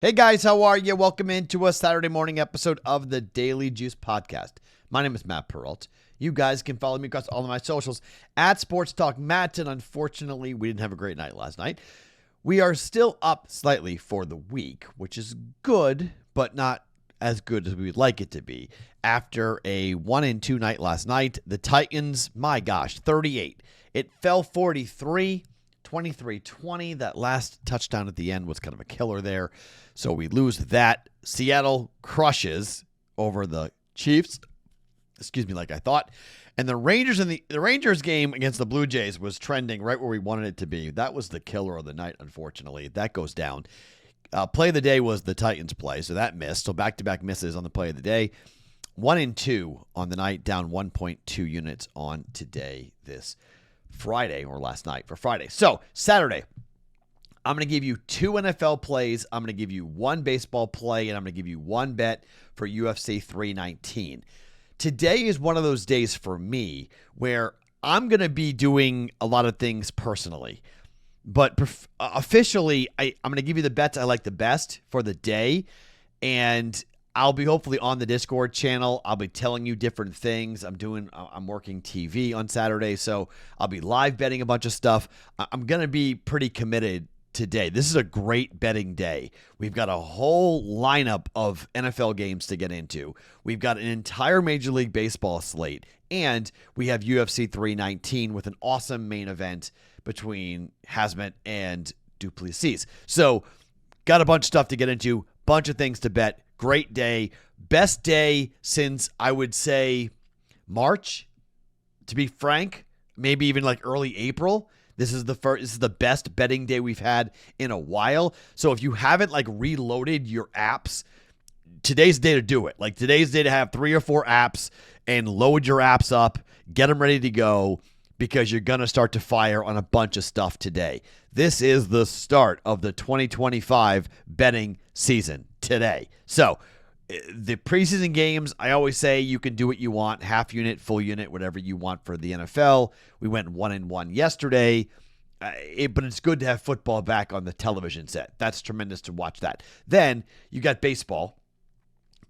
Hey guys, how are you? Welcome into a Saturday morning episode of the Daily Juice Podcast. My name is Matt Perrault. You guys can follow me across all of my socials at Sports Talk Matt, and unfortunately, we didn't have a great night last night. We are still up slightly for the week, which is good, but not as good as we would like it to be. After a 1-2 night last night, the Titans, my gosh, 38. It fell 43. 23-20. That last touchdown at the end was kind of a killer there. So we lose that. Seattle crushes over the Chiefs. Like I thought. And the Rangers game against the Blue Jays was trending right where we wanted it to be. That was the killer of the night, unfortunately. That goes down. Play of the day was the Titans play, so that missed. So back-to-back misses on the play of the day. 1-2 on the night, down 1.2 units on today, this Friday, or last night for Friday. So Saturday, I'm going to give you 2 NFL plays. I'm going to give you 1 baseball play, and I'm going to give you 1 bet for UFC 319. Today is one of those days for me where I'm going to be doing a lot of things personally, but officially, I'm going to give you the bets I like the best for the day, and I'll be hopefully on the Discord channel. I'll be telling you different things. I'm working TV on Saturday, so I'll be live betting a bunch of stuff. I'm going to be pretty committed today. This is a great betting day. We've got a whole lineup of NFL games to get into. We've got an entire Major League Baseball slate, and we have UFC 319 with an awesome main event between Hazmat and Duplessis. So got a bunch of stuff to get into, bunch of things to bet. Great day. Best day since, I would say, March, to be frank, maybe even like early April. This is the best betting day we've had in a while. So if you haven't reloaded your apps, today's the day to do it. Today's the day to have 3 or 4 apps and load your apps up, get them ready to go, because you're going to start to fire on a bunch of stuff today. This is the start of the 2025 betting season today. So the preseason games, I always say you can do what you want, half unit, full unit, whatever you want for the NFL. We went 1-1 yesterday, but it's good to have football back on the television set. That's tremendous to watch that. Then you got baseball.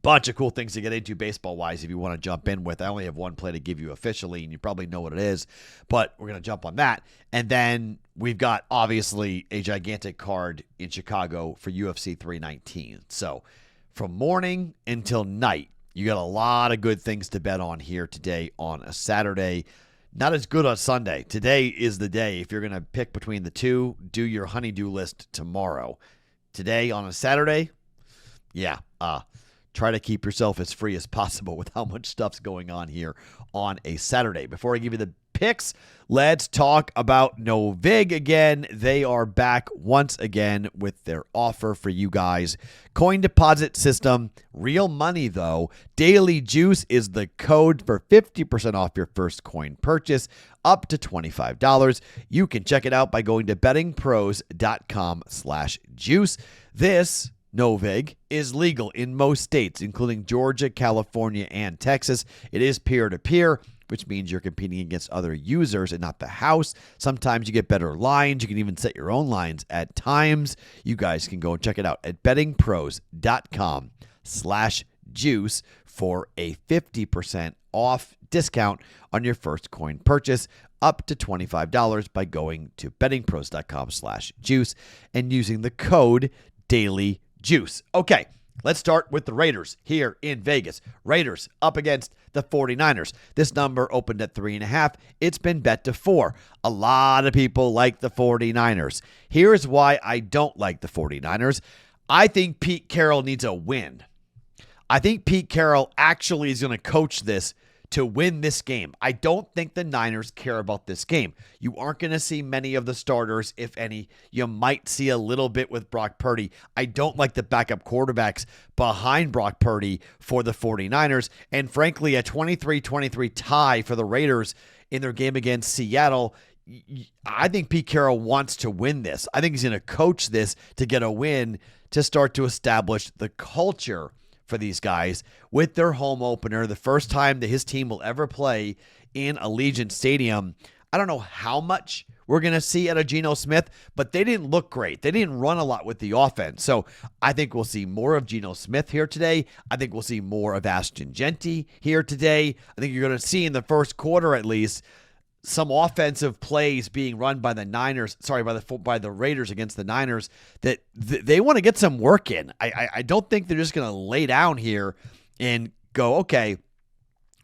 Bunch of cool things to get into baseball-wise if you want to jump in with. I only have 1 play to give you officially, and you probably know what it is, but we're going to jump on that. And then we've got, obviously, a gigantic card in Chicago for UFC 319. So from morning until night, you got a lot of good things to bet on here today on a Saturday. Not as good on Sunday. Today is the day. If you're going to pick between the two, do your honey-do list tomorrow. Today on a Saturday, try to keep yourself as free as possible with how much stuff's going on here on a Saturday. Before I give you the picks, let's talk about Novig again. They are back once again with their offer for you guys. Coin deposit system, real money though. Daily Juice is the code for 50% off your first coin purchase, up to $25. You can check it out by going to bettingpros.com/juice. This Novig is legal in most states, including Georgia, California, and Texas. It is peer-to-peer, which means you're competing against other users and not the house. Sometimes you get better lines. You can even set your own lines at times. You guys can go and check it out at bettingpros.com/juice for a 50% off discount on your first coin purchase, up to $25 by going to bettingpros.com/juice and using the code DAILYJUICE. Okay, let's start with the Raiders here in Vegas. Raiders up against the 49ers. This number opened at 3.5. It's been bet to 4. A lot of people like the 49ers. Here's why I don't like the 49ers. I think Pete Carroll needs a win. I think Pete Carroll actually is going to coach this to win this game. I don't think the Niners care about this game. You aren't going to see many of the starters, if any. You might see a little bit with Brock Purdy. I don't like the backup quarterbacks behind Brock Purdy for the 49ers. And frankly, a 23-23 tie for the Raiders in their game against Seattle. I think Pete Carroll wants to win this. I think he's going to coach this to get a win, to start to establish the culture for these guys with their home opener, the first time that his team will ever play in Allegiant Stadium. I don't know how much we're going to see out of Geno Smith, but they didn't look great. They didn't run a lot with the offense. So I think we'll see more of Geno Smith here today. I think we'll see more of Ashton Jeanty here today. I think you're going to see in the first quarter at least some offensive plays being run by the Raiders against the Niners that they want to get some work in. I don't think they're just going to lay down here and go, okay,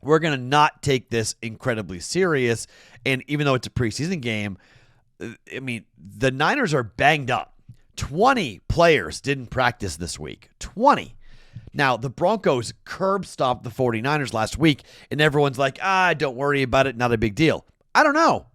we're going to not take this incredibly serious. And even though it's a preseason game, I mean, the Niners are banged up. 20 players didn't practice this week. 20. Now, the Broncos curb stomped the 49ers last week, and everyone's like, don't worry about it, not a big deal. I don't know.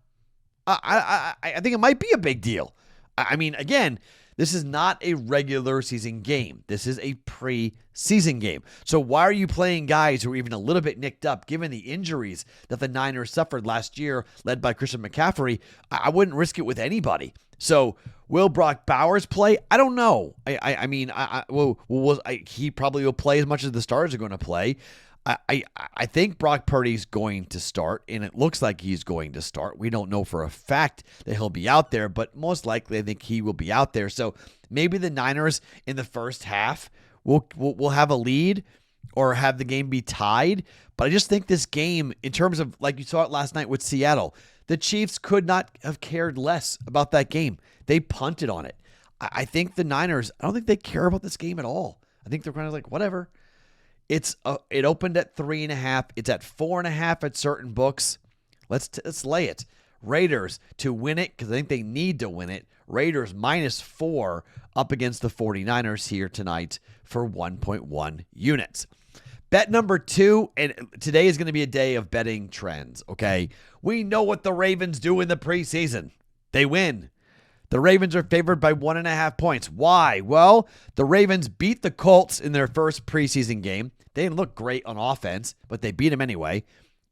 I think it might be a big deal. I mean, again, this is not a regular season game. This is a preseason game. So why are you playing guys who are even a little bit nicked up, given the injuries that the Niners suffered last year, led by Christian McCaffrey? I wouldn't risk it with anybody. So will Brock Bowers play? I don't know. He probably will play as much as the starters are going to play. I think Brock Purdy's going to start, and it looks like he's going to start. We don't know for a fact that he'll be out there, but most likely I think he will be out there. So maybe the Niners in the first half will have a lead or have the game be tied. But I just think this game, in terms of, like you saw it last night with Seattle, the Chiefs could not have cared less about that game. They punted on it. I think the Niners, I don't think they care about this game at all. I think they're kind of like, whatever. It opened at 3.5. It's at 4.5 at certain books. Let's lay it. Raiders to win it, because I think they need to win it. Raiders -4 up against the 49ers here tonight for 1.1 units. Bet number 2, and today is going to be a day of betting trends, okay? We know what the Ravens do in the preseason. They win. The Ravens are favored by 1.5 points. Why? Well, the Ravens beat the Colts in their first preseason game. They didn't look great on offense, but they beat them anyway.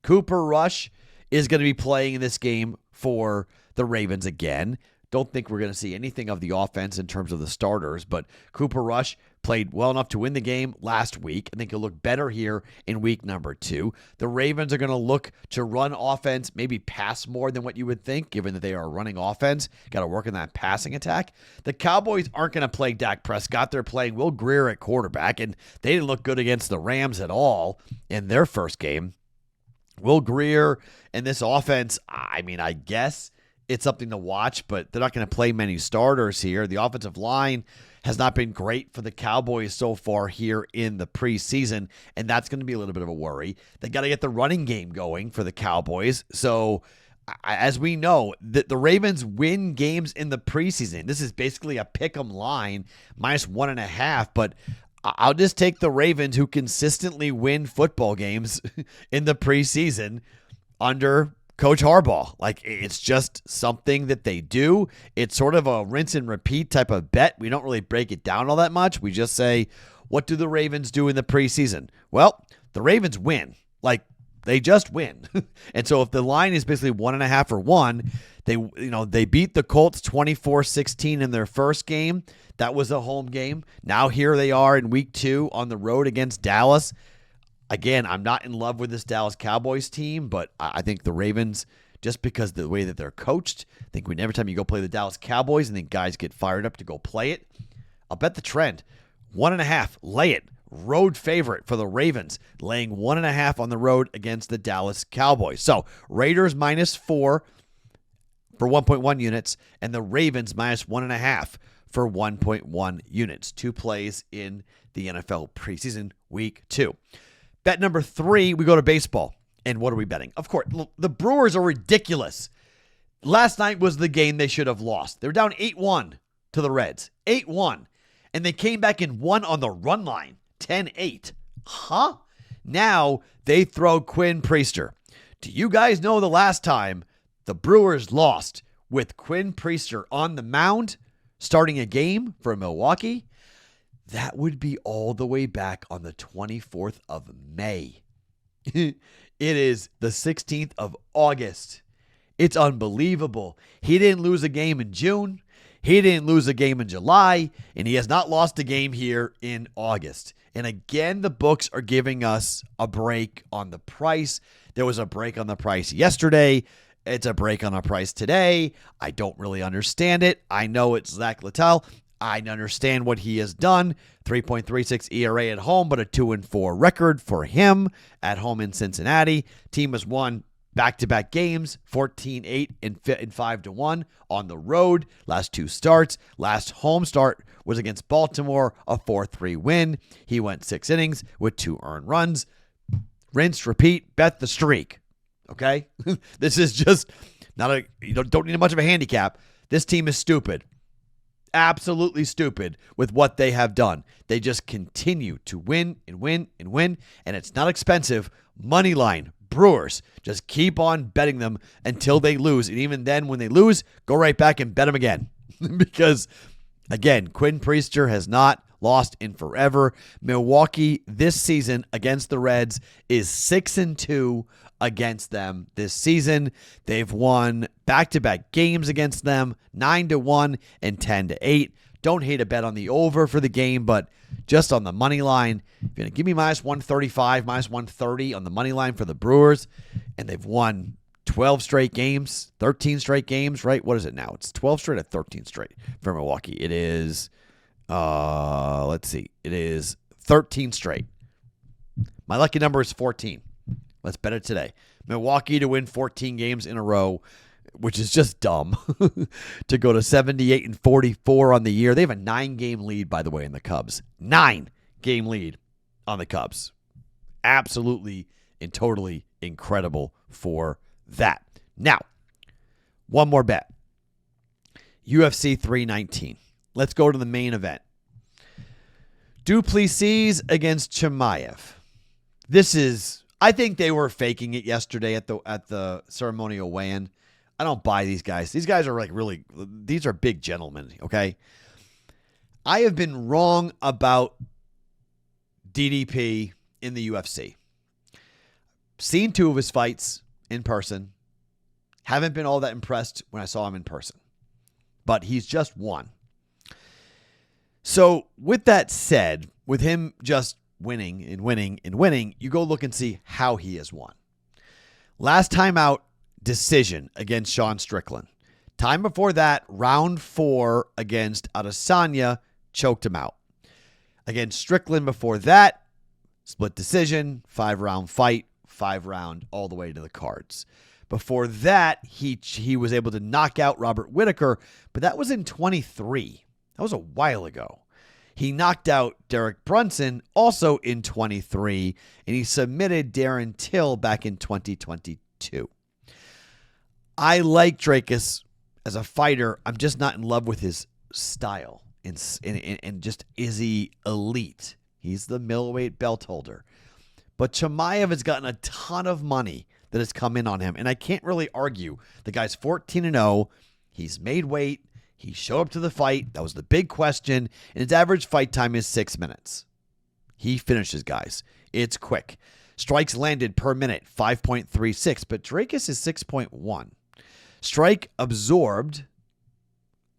Cooper Rush is going to be playing in this game for the Ravens again. Don't think we're going to see anything of the offense in terms of the starters, but Cooper Rush played well enough to win the game last week. I think he'll look better here in week number 2. The Ravens are going to look to run offense, maybe pass more than what you would think, given that they are running offense. Got to work on that passing attack. The Cowboys aren't going to play Dak Prescott. They're playing Will Grier at quarterback, and they didn't look good against the Rams at all in their first game. Will Grier and this offense, I mean, I guess it's something to watch, but they're not going to play many starters here. The offensive line has not been great for the Cowboys so far here in the preseason, and that's going to be a little bit of a worry. They got to get the running game going for the Cowboys. So, as we know, the Ravens win games in the preseason. This is basically a pick-em line, -1.5, but I'll just take the Ravens, who consistently win football games in the preseason under Coach Harbaugh. Like, it's just something that they do. It's sort of a rinse and repeat type of bet. We don't really break it down all that much. We just say, what do the Ravens do in the preseason? Well, the Ravens win. Like, they just win. And so if the line is basically 1.5 or 1, they beat the Colts 24-16 in their first game. That was a home game. Now here they are in week 2 on the road against Dallas. Again, I'm not in love with this Dallas Cowboys team, but I think the Ravens, just because of the way that they're coached, I think every time you go play the Dallas Cowboys, I think guys get fired up to go play it. I'll bet the trend. 1.5, lay it. Road favorite for the Ravens, laying 1.5 on the road against the Dallas Cowboys. So Raiders -4 for 1.1 units, and the Ravens -1.5 for 1.1 units. 2 plays in the NFL preseason week 2. Bet number 3, we go to baseball. And what are we betting? Of course, the Brewers are ridiculous. Last night was the game they should have lost. They were down 8-1 to the Reds. 8-1. And they came back and won on the run line. 10-8. Huh? Now they throw Quinn Priester. Do you guys know the last time the Brewers lost with Quinn Priester on the mound starting a game for Milwaukee? That would be all the way back on the 24th of May. It is the 16th of August. It's unbelievable. He didn't lose a game in June. He didn't lose a game in July. And he has not lost a game here in August. And again, the books are giving us a break on the price. There was a break on the price yesterday. It's a break on a price today. I don't really understand it. I know it's Zach Littell. I understand what he has done. 3.36 ERA at home, but a 2-4 record for him at home in Cincinnati. Team has won back-to-back games, 14-8 and 5-1 on the road. Last two starts. Last home start was against Baltimore, a 4-3 win. He went 6 innings with 2 earned runs. Rinse, repeat, bet the streak. Okay? This is just not you don't need much of a handicap. This team is stupid. Absolutely stupid with what they have done. They just continue to win and win and win, and it's not expensive. Money line, Brewers. Just keep on betting them until they lose, and even then, when they lose, go right back and bet them again. Because, again, Quinn Priester has not lost in forever. Milwaukee this season against the Reds is 6-2 against them this season. They've won back-to-back games against them, 9-1 and 10-8. Don't hate a bet on the over for the game, but just on the money line, if you're going to give me minus 135, minus 130 on the money line for the Brewers, and they've won 12 straight games, 13 straight games, right? What is it now? It's 12 straight or 13 straight for Milwaukee. It is, let's see. It is 13 straight. My lucky number is 14. Let's bet it today. Milwaukee to win 14 games in a row, which is just dumb, to go to 78 and 44 on the year. They have a 9-game lead, by the way, in the Cubs. 9-game lead on the Cubs. Absolutely and totally incredible for that. Now, one more bet. UFC 319. Let's go to the main event. Duplessis against Chimaev. This is, I think they were faking it yesterday at the ceremonial weigh-in. I don't buy these guys. These guys are these are big gentlemen, okay? I have been wrong about DDP in the UFC. Seen 2 of his fights in person. Haven't been all that impressed when I saw him in person. But he's just won. So with that said, with him just winning and winning and winning, you go look and see how he has won. Last time out, decision against Sean Strickland. Time before that, round 4 against Adesanya, choked him out. Against Strickland before that, split decision, 5-round fight, 5-round all the way to the cards. Before that, he was able to knock out Robert Whittaker, but that was in 23. That was a while ago. He knocked out Derek Brunson also in 23, and he submitted Darren Till back in 2022. I like Dracus as a fighter. I'm just not in love with his style and just is he elite. He's the middleweight belt holder. But Chimaev has gotten a ton of money that has come in on him, and I can't really argue. The guy's 14-0. He's made weight. He showed up to the fight. That was the big question. And his average fight time is 6 minutes. He finishes guys. It's quick. Strikes landed per minute, 5.36, but Dracus is 6.1. Strike absorbed,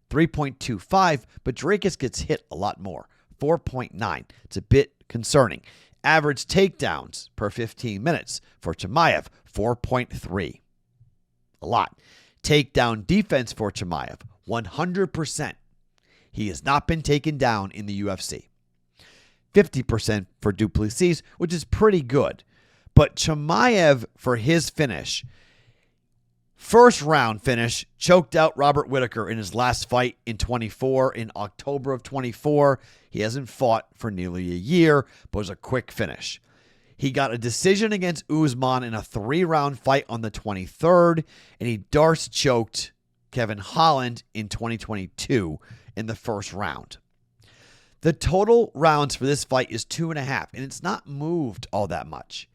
3.25, but Dracus gets hit a lot more, 4.9. It's a bit concerning. Average takedowns per 15 minutes for Chimaev, 4.3. A lot. Takedown defense for Chimaev, 100%. He has not been taken down in the UFC. 50% for Duplessis, which is pretty good. But Chimaev, for his finish, first round finish, choked out Robert Whittaker in his last fight in 24, in October of 24. He hasn't fought for nearly a year, but it was a quick finish. He got a decision against Usman in a 3-round fight on the 23rd, and he Darce choked Kevin Holland in 2022 in the first round. The total rounds for this fight is 2.5, and it's not moved all that much.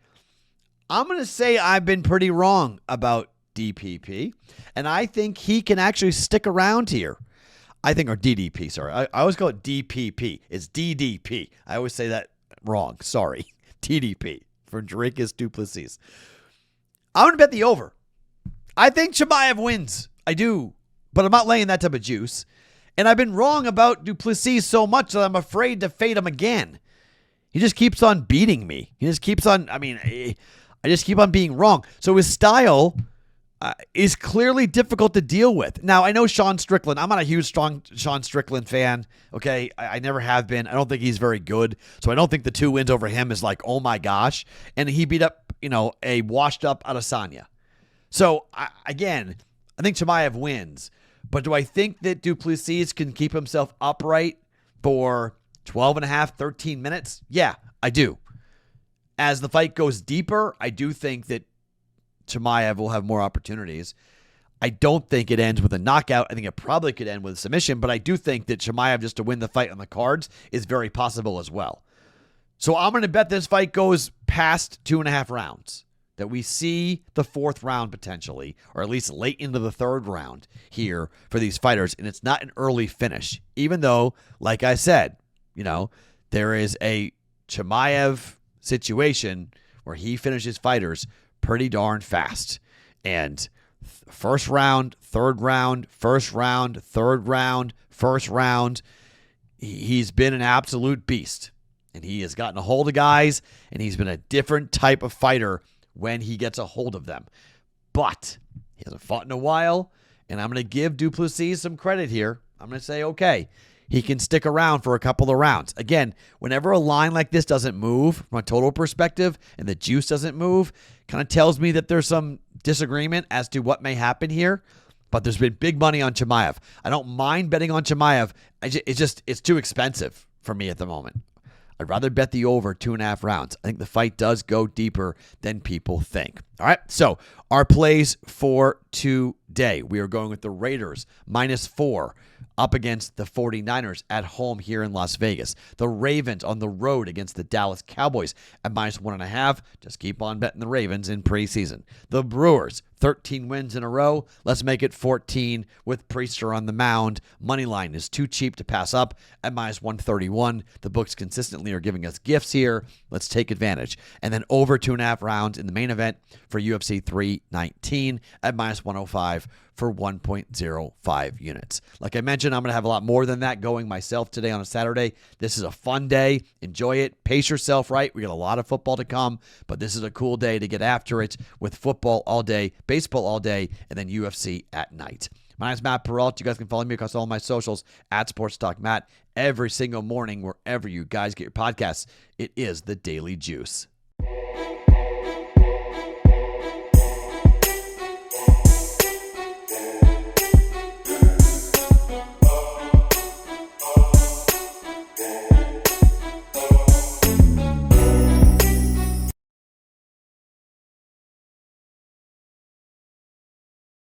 I'm going to say I've been pretty wrong about DPP, and I think he can actually stick around here. Or DDP, sorry. I always call it DPP. It's DDP. I always say that wrong. Sorry. TDP for Dracus Duplessis. I'm going to bet the over. I think Chimaev wins. I do. But I'm not laying that type of juice. And I've been wrong about Duplessis so much that I'm afraid to fade him again. He just keeps on beating me. He just keeps on, I just keep on being wrong. So his style, is clearly difficult to deal with. Now, I know Sean Strickland. I'm not a huge Sean Strickland fan, okay? I never have been. I don't think he's very good. So I don't think the 2 wins over him is like, oh my gosh. And he beat up, a washed-up Adesanya. So, again, I think Chimaev wins. But do I think that Duplessis can keep himself upright for 12 and a half, 13 minutes? Yeah, I do. As the fight goes deeper, I do think that Chimaev will have more opportunities. I don't think it ends with a knockout. I think it probably could end with a submission, but I do think that Chimaev just to win the fight on the cards is very possible as well. So I'm going to bet this fight goes past 2.5 rounds, that we see the 4th round potentially, or at least late into the 3rd round here for these fighters, and it's not an early finish, even though, like I said, there is a Chimaev situation where he finishes fighters pretty darn fast. And first round, 3rd round, first round, 3rd round, first round, he's been an absolute beast. And he has gotten a hold of guys, and he's been a different type of fighter when he gets a hold of them. But he hasn't fought in a while, and I'm going to give Duplessis some credit here. I'm going to say, okay, he can stick around for a couple of rounds. Again, whenever a line like this doesn't move from a total perspective and the juice doesn't move, kind of tells me that there's some disagreement as to what may happen here. But there's been big money on Chimaev. I don't mind betting on Chimaev. It's too expensive for me at the moment. I'd rather bet the over 2.5 rounds. I think the fight does go deeper than people think. All right, so our plays for today. We are going with the Raiders -4 up against the 49ers at home here in Las Vegas. The Ravens on the road against the Dallas Cowboys at -1.5. Just keep on betting the Ravens in preseason. The Brewers, 13 wins in a row. Let's make it 14 with Priester on the mound. Moneyline is too cheap to pass up at -131. The books consistently are giving us gifts here. Let's take advantage. And then over 2.5 rounds in the main event for UFC 319 at -105 for 1.05 units. Like I mentioned, I'm going to have a lot more than that going myself today on a Saturday. This is a fun day. Enjoy it. Pace yourself right. We got a lot of football to come, but this is a cool day to get after it with football all day, baseball all day, and then UFC at night. My name is Matt Perrault. You guys can follow me across all my socials at Sports Talk Matt every single morning, wherever you guys get your podcasts. It is the Daily Juice.